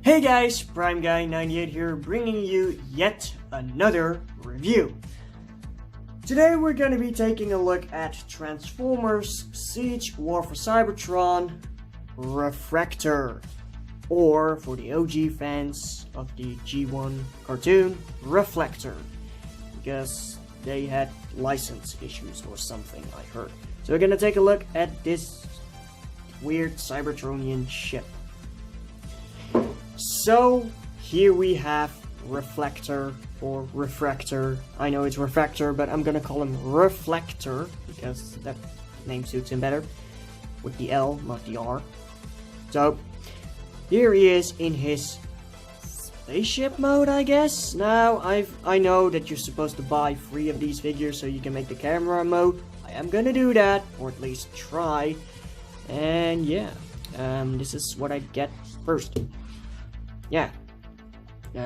Hey guys, Prime Guy 98 here, bringing you yet another review. Today we're going to be taking a look at Transformers Siege War for Cybertron Refraktor, or for the OG fans of the G1 cartoon, Reflector, because they had license issues or something, I heard. So we're going to take a look at this weird Cybertronian ship. So here we have Reflector or Refractor. I know it's Refractor, but I'm gonna call him Reflector because that name suits him better with the L, not the R. So here he is in his spaceship mode, I guess. Now I know that you're supposed to buy 3 of these figures so you can make the camera mode. I am gonna do that, or at least try. And yeah, this is what I get first. Yeah,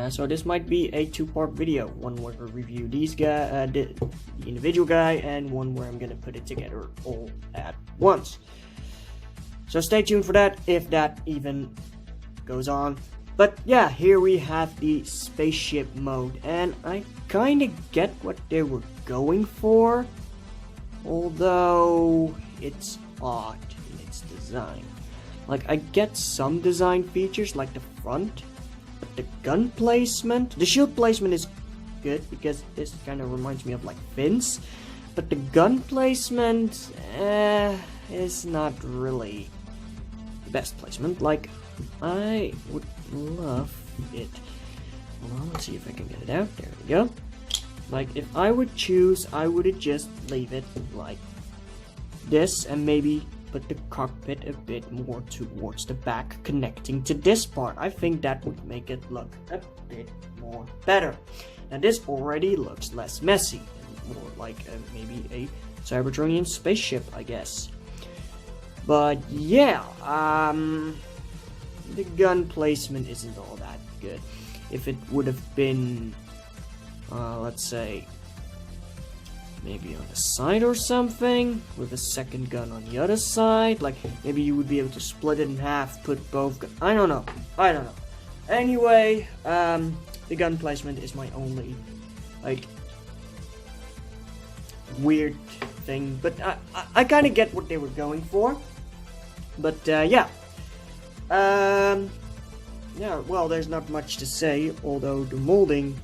so this might be a 2-part video, one where I review these guys, the individual guy, and one where I'm gonna put it together all at once. So stay tuned for that, if that even goes on. But yeah, here we have the spaceship mode, and I kinda get what they were going for, although it's odd in its design. Like, I get some design features like the front, but the gun placement, the shield placement is good because this kind of reminds me of like fins, but the gun placement is not really the best placement. Like, I would love it. Hold on, let's see if I can get it out. There we go. Like, if I would choose, I would just leave it like this and maybe put the cockpit a bit more towards the back, connecting to this part. I think that would make it look a bit more better. Now this already looks less messy, and more like maybe a Cybertronian spaceship, I guess. But yeah, the gun placement isn't all that good. If it would have been, let's say, maybe on the side or something, with a second gun on the other side, like maybe you would be able to split it in half, put both guns. I don't know. Anyway, the gun placement is my only like weird thing, but I kind of get what they were going for. But yeah, well, there's not much to say, although the molding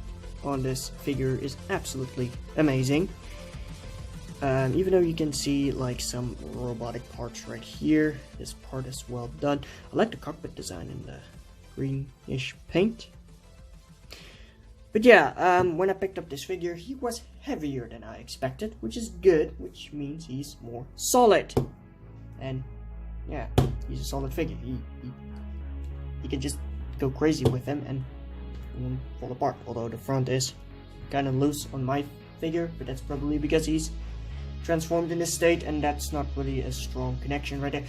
on this figure is absolutely amazing. Even though you can see like some robotic parts right here, this part is well done. I like the cockpit design in the greenish paint. But yeah, when I picked up this figure, he was heavier than I expected, which is good, which means he's more solid. And yeah, he's a solid figure. He can just go crazy with him and it won't fall apart. Although the front is kind of loose on my figure, but that's probably because he's transformed in this state, and that's not really a strong connection right there.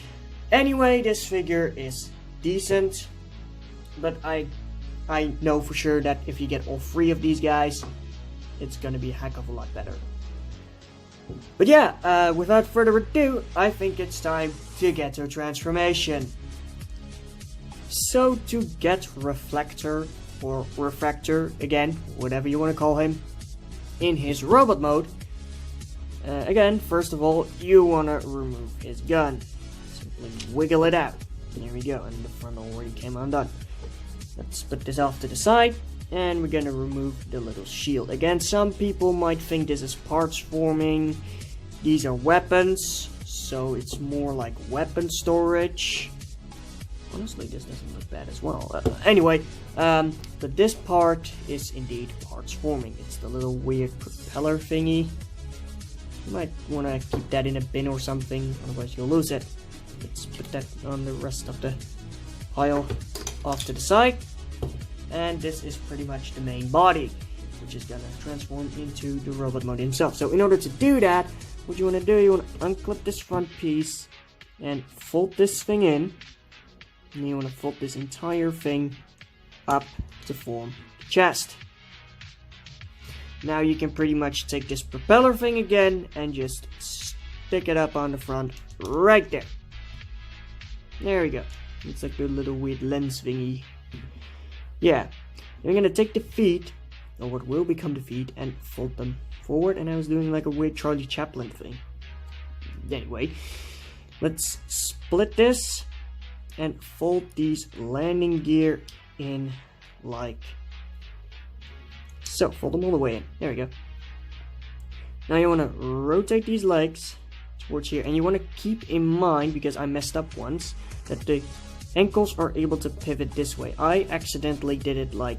Anyway, this figure is decent, but I know for sure that if you get all 3 of these guys, it's gonna be a heck of a lot better. But yeah, without further ado, I think it's time to get to a transformation. So to get Reflector or Refractor, again, whatever you want to call him, in his robot mode, again, first of all, you want to remove his gun. Simply wiggle it out. There we go, and the front already came undone. Let's put this off to the side, and we're going to remove the little shield. Again, some people might think this is parts forming. These are weapons, so it's more like weapon storage. Honestly, this doesn't look bad as well. Anyway, but this part is indeed parts forming. It's the little weird propeller thingy. You might want to keep that in a bin or something, otherwise you'll lose it. Let's put that on the rest of the pile off to the side. And this is pretty much the main body, which is gonna transform into the robot mode himself. So in order to do that, what you want to do, you want to unclip this front piece and fold this thing in. And you want to fold this entire thing up to form the chest. Now you can pretty much take this propeller thing again and just stick it up on the front right there. There we go. Looks like a little weird lens thingy. yeah, you're gonna take the feet, or what will become the feet, and fold them forward. And I was doing like a weird Charlie Chaplin thing. Anyway, let's split this and fold these landing gear in like so. Fold them all the way in. There we go. Now you want to rotate these legs towards here, and you want to keep in mind, because I messed up once, that the ankles are able to pivot this way. I accidentally did it like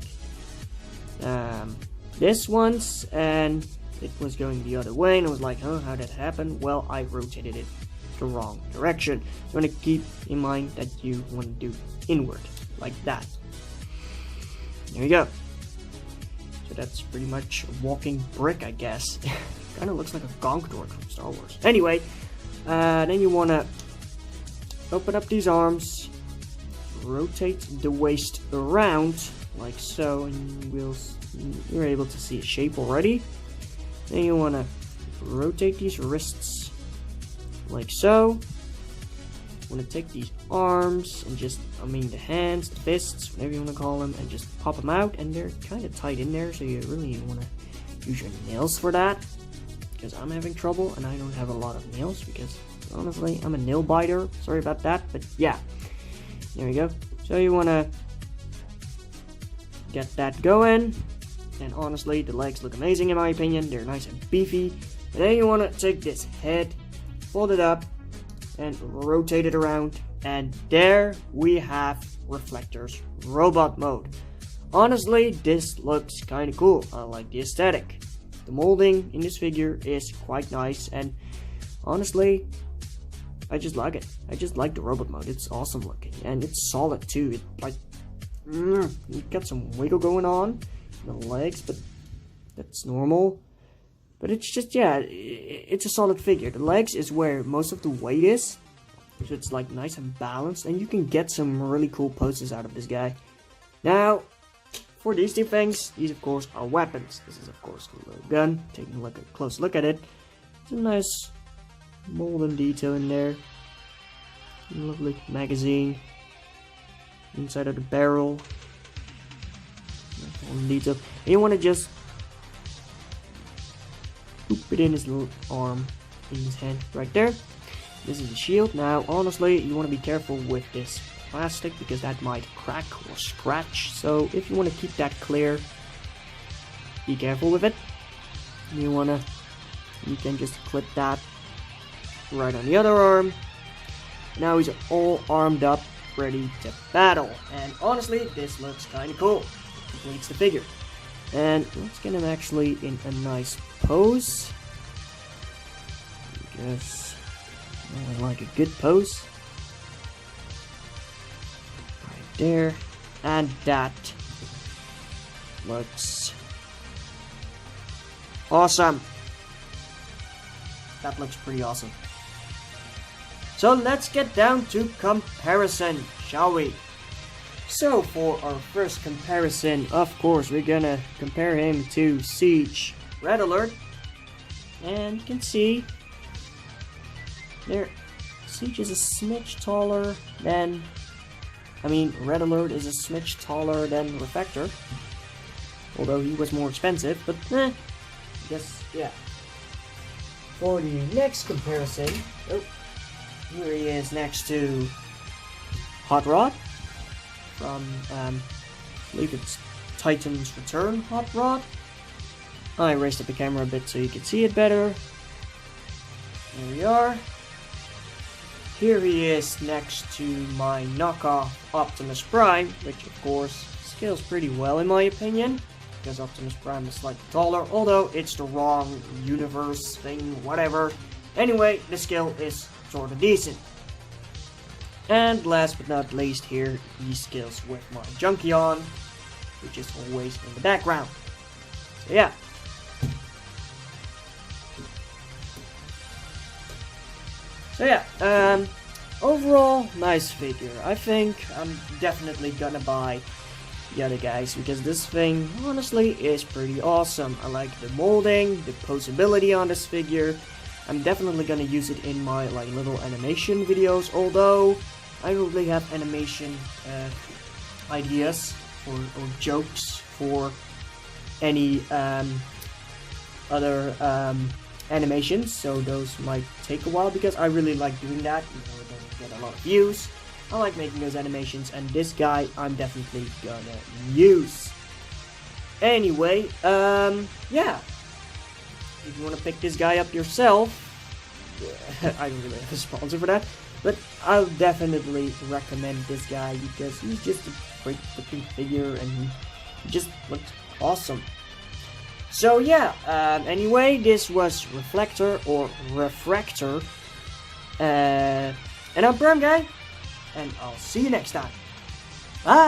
this once, and it was going the other way, and I was like, oh, how did that happen? Well, I rotated it the wrong direction. You want to keep in mind that you want to do inward, like that. There you go. So that's pretty much a walking brick, I guess. Kind of looks like a gonk door from Star Wars. Anyway, then you want to open up these arms, rotate the waist around like so, and you're able to see a shape already. Then you want to rotate these wrists like so. You want to take these arms and just, the hands, the fists, whatever you want to call them, and just pop them out, and they're kind of tight in there, so you really want to use your nails for that, because I'm having trouble and I don't have a lot of nails, because honestly I'm a nail biter. Sorry about that, but yeah, there we go. So you want to get that going, and honestly the legs look amazing in my opinion. They're nice and beefy. And then you want to take this head, fold it up, and rotate it around, and there we have Reflector's robot mode. Honestly, this looks kind of cool. I like the aesthetic. The molding in this figure is quite nice, and honestly, I just like it. I just like the robot mode. It's awesome looking, and it's solid too. It like, you got some wiggle going on in the legs, but that's normal. But it's just, yeah, it's a solid figure. The legs is where most of the weight is, so it's like nice and balanced, and you can get some really cool poses out of this guy. Now, for these two things, these of course are weapons. This is of course a little gun. Taking a close look at it, it's a nice mold and detail in there. Lovely magazine inside of the barrel. Detail. And you want to just put it in his little arm, in his hand, right there. This is the shield. Now, honestly, you want to be careful with this plastic, because that might crack or scratch. So, if you want to keep that clear, be careful with it. You can just clip that right on the other arm. Now he's all armed up, ready to battle. And honestly, this looks kind of cool. It completes the figure. And let's get him actually in a nice pose, because I like a good pose. Right there. And that looks awesome. That looks pretty awesome. So let's get down to comparison, shall we? So for our first comparison, of course, we're gonna compare him to Siege Red Alert. And you can see there, Siege is a smidge taller than, Red Alert is a smidge taller than Reflector. Although he was more expensive, but I guess, yeah. For the next comparison, here he is next to Hot Rod from, I believe it's Titan's Return Hot Rod. I raised up the camera a bit so you can see it better. Here we are. Here he is next to my knockoff Optimus Prime, which of course scales pretty well in my opinion, because Optimus Prime is slightly taller, although it's the wrong universe thing, whatever. Anyway, the scale is sort of decent. And last but not least, here he scales with my Junkion, which is always in the background. So yeah. Overall, nice figure. I think I'm definitely gonna buy the other guys, because this thing, honestly, is pretty awesome. I like the molding, the posability on this figure. I'm definitely gonna use it in my little animation videos, although I don't really have animation ideas or jokes for any other animations, so those might take a while because I really like doing that. Even though it doesn't get a lot of views, I like making those animations, and this guy I'm definitely gonna use. Anyway, yeah, if you want to pick this guy up yourself, I don't really have a sponsor for that, but I'll definitely recommend this guy because he's just a great looking figure and he just looks awesome. So yeah, anyway, this was Reflector or Refractor, and I'm Bram Guy, and I'll see you next time. Bye!